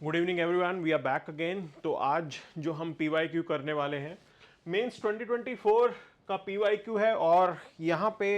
Good evening everyone, we are back again. तो आज जो हम पीवाईक्यू करने वाले हैं, मेंस 2024 का पीवाईक्यू है और यहाँ पे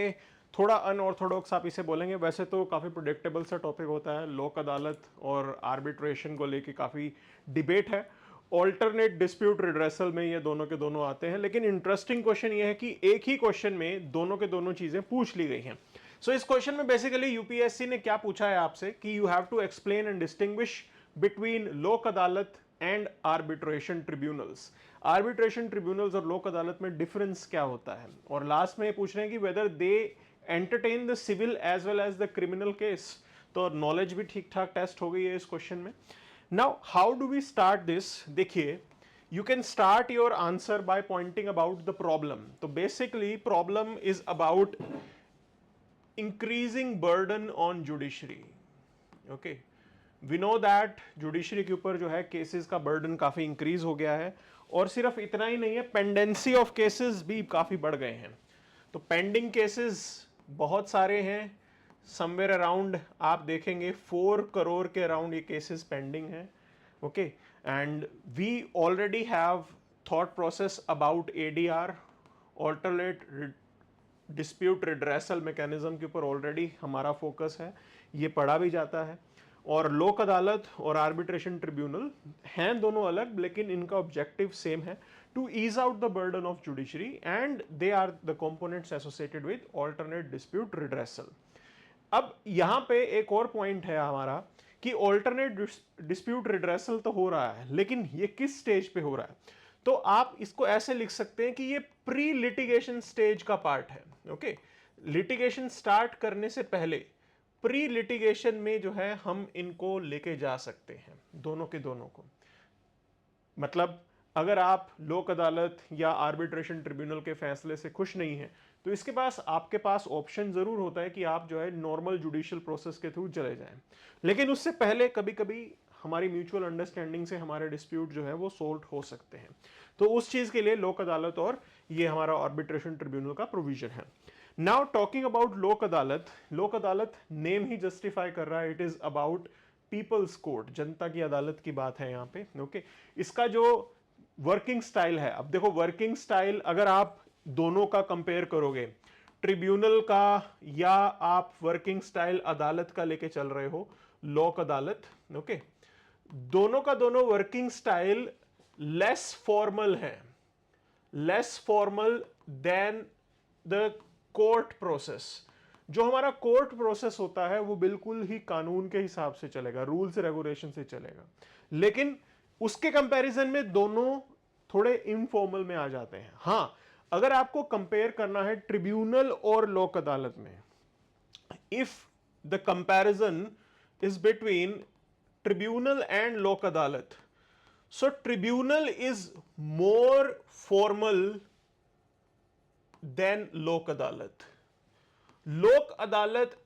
थोड़ा अनऑर्थोडॉक्स आप इसे बोलेंगे। वैसे तो काफ़ी प्रोडिक्टेबल सा टॉपिक होता है। लोक अदालत और आर्बिट्रेशन को लेके काफ़ी डिबेट है। ऑल्टरनेट डिस्प्यूट रिड्रेसल में ये दोनों के दोनों आते हैं, लेकिन इंटरेस्टिंग क्वेश्चन ये है कि एक ही क्वेश्चन में दोनों के दोनों चीज़ें पूछ ली गई हैं। सो इस क्वेश्चन में बेसिकली यूपीएससी ने क्या पूछा है आपसे कि you have to explain and distinguish between Lok Adalat and arbitration tribunals. Arbitration tribunals और लोक अदालत में डिफरेंस क्या होता है, और लास्ट में पूछ रहे हैं कि whether they entertain the civil as well as the criminal case. तो नॉलेज भी ठीक ठाक टेस्ट हो गई है इस क्वेश्चन में। Now how do we start this? देखिए, you can start your answer by pointing about the problem. तो basically problem is about increasing burden on judiciary. Okay, we know that judiciary के ऊपर जो है केसेस का burden काफी increase हो गया है, और सिर्फ इतना ही नहीं है, पेंडेंसी ऑफ केसेस भी काफी बढ़ गए हैं। तो पेंडिंग केसेस बहुत सारे हैं, समवेयर अराउंड आप देखेंगे 4 करोड़ के अराउंड ये केसेस पेंडिंग हैं। Okay, and we already have thought process about ADR, alternate dispute redressal mechanism के ऊपर ऑलरेडी हमारा फोकस है, ये पढ़ा भी जाता है। और लोक अदालत और आर्बिट्रेशन ट्रिब्यूनल हैं दोनों अलग, लेकिन इनका ऑब्जेक्टिव सेम है, to ease out the burden of judiciary, and they are the components associated with alternate dispute redressal. अब यहां पे एक और पॉइंट है हमारा कि ऑल्टरनेट डिस्प्यूट रिड्रेसल तो हो रहा है, लेकिन ये किस स्टेज पे हो रहा है? तो आप इसको ऐसे लिख सकते हैं कि ये प्री लिटिगेशन स्टेज का पार्ट है। ओके, लिटिगेशन स्टार्ट करने से पहले प्री लिटिगेशन में जो है हम इनको लेके जा सकते हैं, दोनों के दोनों को। मतलब अगर आप लोक अदालत या आर्बिट्रेशन ट्रिब्यूनल के फैसले से खुश नहीं हैं, तो इसके पास आपके पास ऑप्शन जरूर होता है कि आप जो है नॉर्मल जुडिशियल प्रोसेस के थ्रू चले जाएं। लेकिन उससे पहले कभी कभी हमारी म्यूचुअल अंडरस्टैंडिंग से हमारे डिस्प्यूट जो है वो सोल्व हो सकते हैं। तो उस चीज के लिए लोक अदालत और ये हमारा आर्बिट्रेशन ट्रिब्यूनल का प्रोविजन है। नाउ टॉकिंग अबाउट लोक अदालत, लोक अदालत नेम ही जस्टिफाई कर रहा है, it is about people's court, जनता की अदालत की बात है यहाँ पे। ओके, इसका जो वर्किंग स्टाइल है, अब देखो वर्किंग स्टाइल अगर आप दोनों का कंपेयर करोगे, ट्रिब्यूनल का या आप वर्किंग स्टाइल अदालत का लेके चल रहे हो, लोक अदालत, ओके, दोनों का दोनों वर्किंग स्टाइल लेस फॉर्मल है, less formal than the court process. जो हमारा कोर्ट प्रोसेस होता है वो बिल्कुल ही कानून के हिसाब से चलेगा, रूल्स रेगुलेशन से चलेगा, लेकिन उसके कंपैरिजन में दोनों थोड़े इनफॉर्मल में आ जाते हैं। हां, अगर आपको कंपेयर करना है ट्रिब्यूनल और लोक अदालत में, if the comparison is between tribunal and Lok Adalat, so tribunal is more formal than Lok Adalat. लोक अदालत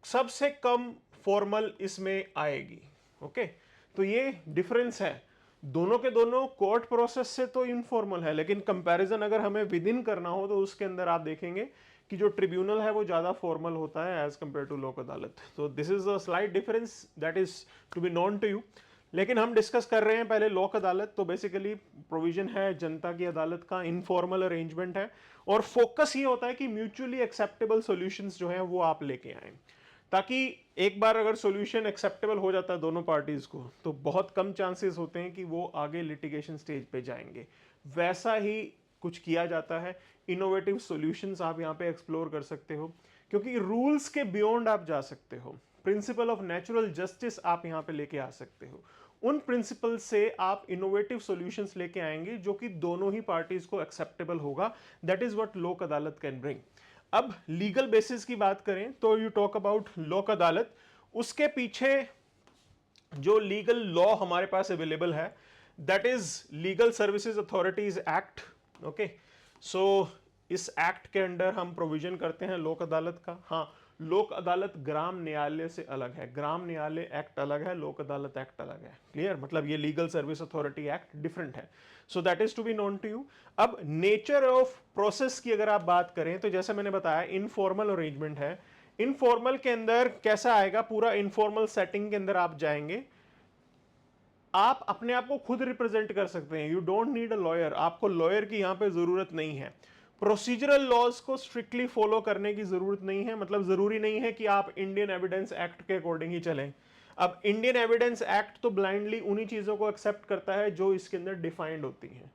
सबसे कम फॉर्मल इसमें आएगी। ओके, तो ये डिफरेंस है, दोनों के दोनों कोर्ट प्रोसेस से तो इनफॉर्मल है, लेकिन कंपैरिजन अगर हमें विद इन करना हो तो उसके अंदर आप देखेंगे कि जो ट्रिब्यूनल है वो ज्यादा फॉर्मल होता है as compare to Lok Adalat. तो this is a slight difference that is to be known to you. लेकिन हम डिस्कस कर रहे हैं पहले लोक अदालत। तो बेसिकली प्रोविजन है जनता की अदालत का, इनफॉर्मल अरेंजमेंट है, और फोकस ये होता है कि म्यूचुअली एक्सेप्टेबल सॉल्यूशंस जो हैं वो आप लेके आए, ताकि एक बार अगर सॉल्यूशन एक्सेप्टेबल हो जाता है दोनों पार्टीज को, तो बहुत कम चांसेस होते हैं कि वो आगे लिटिगेशन स्टेज पे जाएंगे। वैसा ही कुछ किया जाता है, इनोवेटिव सॉल्यूशंस आप यहाँ पे एक्सप्लोर कर सकते हो, क्योंकि रूल्स के बियॉन्ड आप जा सकते हो। प्रिंसिपल ऑफ नेचुरल जस्टिस आप यहाँ पे लेके आ सकते हो, उन प्रिंसिपल से आप इनोवेटिव सॉल्यूशंस लेके आएंगे जो कि दोनों ही पार्टीज को एक्सेप्टेबल होगा। दैट इज व्हाट लोक अदालत कैन ब्रिंग। अब लीगल बेसिस की बात करें तो यू टॉक अबाउट लोक अदालत, उसके पीछे जो लीगल लॉ हमारे पास अवेलेबल है that is legal services authorities act. Okay, so इस एक्ट के अंडर हम प्रोविजन करते हैं लोक अदालत का। हाँ, लोक अदालत ग्राम न्यायालय से अलग है, ग्राम न्यायालय एक्ट अलग है, लोक अदालत एक्ट अलग है। क्लियर? मतलब ये legal service authority act different है। So that is to be known to you. अब नेचर ऑफ प्रोसेस की अगर आप बात करें तो जैसे मैंने बताया इनफॉर्मल अरेंजमेंट है। इनफॉर्मल के अंदर कैसा आएगा? पूरा इनफॉर्मल सेटिंग के अंदर आप जाएंगे, आप अपने आप को खुद रिप्रेजेंट कर सकते हैं, you don't need a lawyer, आपको लॉयर की यहां पे जरूरत नहीं है। प्रोसीजरल लॉज को स्ट्रिक्टली फॉलो करने की जरूरत नहीं है, मतलब जरूरी नहीं है कि आप इंडियन एविडेंस एक्ट के अकॉर्डिंग ही चलें। अब इंडियन एविडेंस एक्ट तो ब्लाइंडली उन्हीं चीजों को एक्सेप्ट करता है जो इसके अंदर डिफाइंड होती हैं।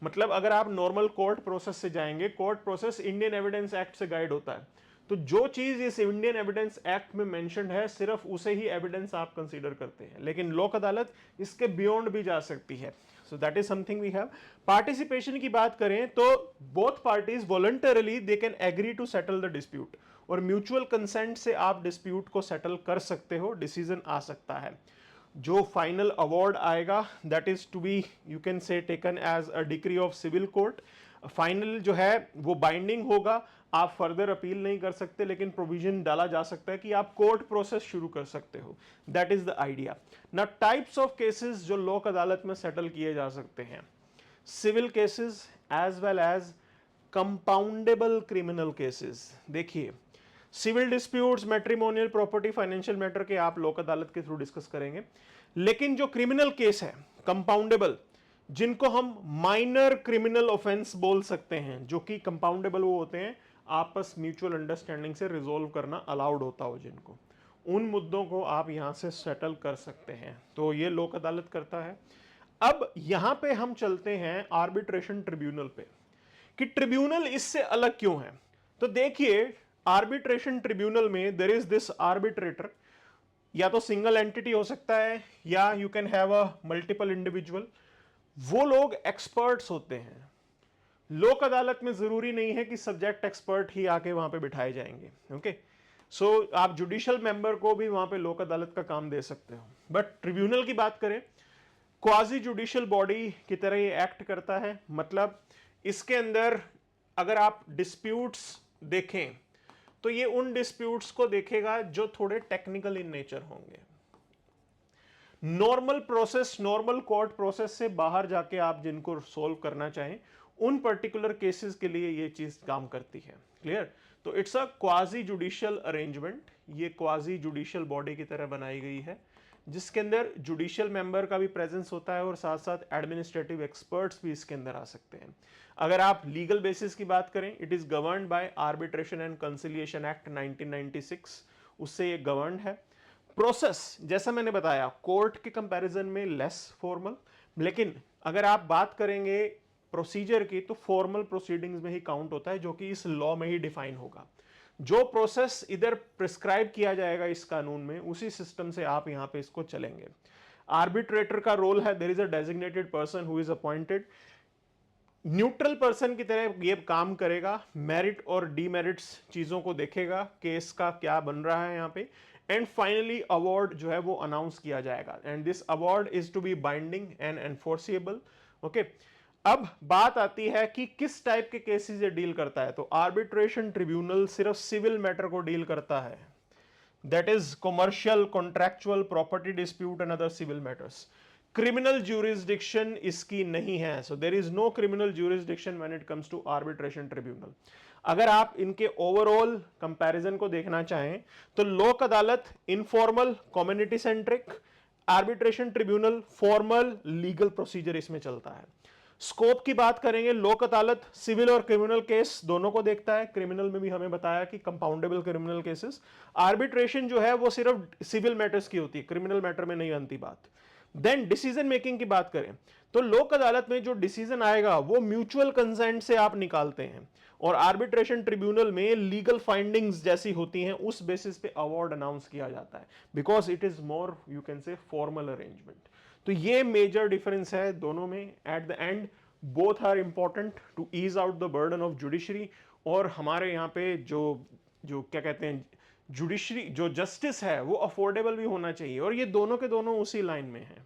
मतलब अगर आप नॉर्मल कोर्ट प्रोसेस से जाएंगे, court process Indian evidence act से गाइड होता है, तो जो चीज इस इंडियन एविडेंस एक्ट में मेंशन्ड है सिर्फ उसे ही एविडेंस आप कंसीडर करते हैं, लेकिन लोक अदालत इसके बियॉन्ड भी जा सकती है। So that is something we have. Participation की बात करें तो both parties voluntarily they can agree to settle the dispute, और म्यूचुअल कंसेंट से आप डिस्प्यूट को सेटल कर सकते हो, डिसीजन आ सकता है। जो फाइनल अवार्ड आएगा that is to be you can say taken as a decree of civil court. Final जो है वो बाइंडिंग होगा, आप फर्दर अपील नहीं कर सकते, लेकिन प्रोविजन डाला जा सकता है कि आप कोर्ट प्रोसेस शुरू कर सकते हो। That is the idea. ना टाइप्स ऑफ केसेस जो लोक अदालत में सेटल किए जा सकते हैं, civil cases as well as compoundable criminal cases. देखिए, civil disputes, matrimonial, property, financial matter के आप लोक अदालत के थ्रू डिस्कस करेंगे, लेकिन जो क्रिमिनल केस है कंपाउंडेबल, जिनको हम माइनर क्रिमिनल ऑफेंस बोल सकते हैं, जो कि कंपाउंडेबल वो होते हैं आपस म्यूचुअल अंडरस्टैंडिंग से रिजोल्व करना अलाउड होता हो जिनको, उन मुद्दों को आप यहां से सेटल कर सकते हैं। तो ये लोक अदालत करता है। अब यहां पे हम चलते हैं आर्बिट्रेशन ट्रिब्यूनल पे, कि ट्रिब्यूनल इससे अलग क्यों है। तो देखिए, आर्बिट्रेशन ट्रिब्यूनल में देयर इज दिस आर्बिट्रेटर, या तो सिंगल एंटिटी हो सकता है या you can have a multiple individual. वो लोग एक्सपर्ट्स होते हैं। लोक अदालत में जरूरी नहीं है कि सब्जेक्ट एक्सपर्ट ही आके वहां पे बिठाए जाएंगे। ओके, सो आप जुडिशियल मेंबर को भी वहां पे लोक अदालत का काम दे सकते हो। बट ट्रिब्यूनल की बात करें, क्वाजी जुडिशियल बॉडी की तरह ये एक्ट करता है। मतलब इसके अंदर अगर आप डिस्प्यूट्स देखें तो ये उन डिस्प्यूट्स को देखेगा जो थोड़े टेक्निकल इन नेचर होंगे। Normal process, normal court process से बाहर जाके आप जिनको सोल्व करना चाहें, उन पर्टिकुलर केसेस के लिए ये चीज काम करती है। क्लियर? तो it's a quasi judicial arrangement, ये क्वाजी जुडिशियल बॉडी की तरह बनाई गई है, जिसके अंदर जुडिशियल मेंबर का भी प्रेजेंस होता है और साथ साथ एडमिनिस्ट्रेटिव एक्सपर्ट्स भी इसके अंदर आ सकते हैं। अगर आप लीगल बेसिस की बात करें, it is governed bye arbitration and conciliation act 1996, उससे ये गवर्न है। प्रोसेस जैसा मैंने बताया कोर्ट के कंपैरिजन में लेस फॉर्मल, लेकिन अगर आप बात करेंगे प्रोसीजर की तो फॉर्मल प्रोसीडिंग्स में ही काउंट होता है, जो कि इस लॉ में ही डिफाइन होगा। जो प्रोसेस इधर प्रिस्क्राइब किया जाएगा इस कानून में, उसी सिस्टम से आप यहां पे इसको चलेंगे। आर्बिट्रेटर का रोल है, there is a designated person who is appointed, neutral person की तरह ये काम करेगा, मेरिट और डीमेरिट्स चीजों को देखेगा, केस का क्या बन रहा है यहाँ पे, एंड फाइनली अवार्ड जो है वो अनाउंस किया जाएगा, and this award is to be binding and enforceable. Okay, अब बात आती है कि किस टाइप के केसेस ये डील करता है। तो आर्बिट्रेशन ट्रिब्यूनल सिर्फ सिविल मैटर को डील करता है, that is commercial, contractual, property dispute and other civil matters. Criminal jurisdiction इसकी नहीं है, so there is no criminal jurisdiction when it comes to arbitration tribunal. अगर आप इनके ओवरऑल कंपैरिजन को देखना चाहें तो लोक अदालत informal, community centric, arbitration tribunal formal legal procedure इसमें चलता है। स्कोप की बात करेंगे, लोक अदालत सिविल और क्रिमिनल केस दोनों को देखता है, क्रिमिनल में भी हमें बताया कि कंपाउंडेबल क्रिमिनल केसेस। आर्बिट्रेशन जो है वो सिर्फ सिविल मैटर्स की होती है, क्रिमिनल मैटर में नहीं बनती बात। देन डिसीजन मेकिंग की बात करें तो लोक अदालत में जो डिसीजन आएगा वो म्यूचुअल कंसेंट से आप निकालते हैं, और आर्बिट्रेशन ट्रिब्यूनल में लीगल फाइंडिंग्स जैसी होती हैं उस बेसिस पे अवार्ड अनाउंस किया जाता है, because it is more you can say formal arrangement. तो ये मेजर डिफरेंस है दोनों में। At the end both are important to ease out the burden of judiciary, और हमारे यहाँ पे जो जो क्या कहते हैं जुडिशरी, जो जस्टिस है वो अफोर्डेबल भी होना चाहिए, और ये दोनों के दोनों उसी लाइन में है।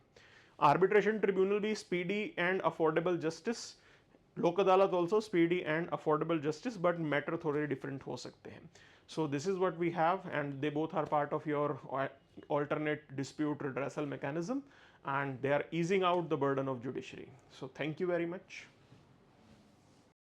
आर्बिट्रेशन ट्रिब्यूनल भी speedy and affordable justice, Lok Adalat also speedy and affordable justice, but matter थोड़े डिफरेंट हो सकते हैं। So this is what we have, and they both are part of your alternate dispute redressal mechanism, and they are easing out the burden of judiciary. So thank you very much.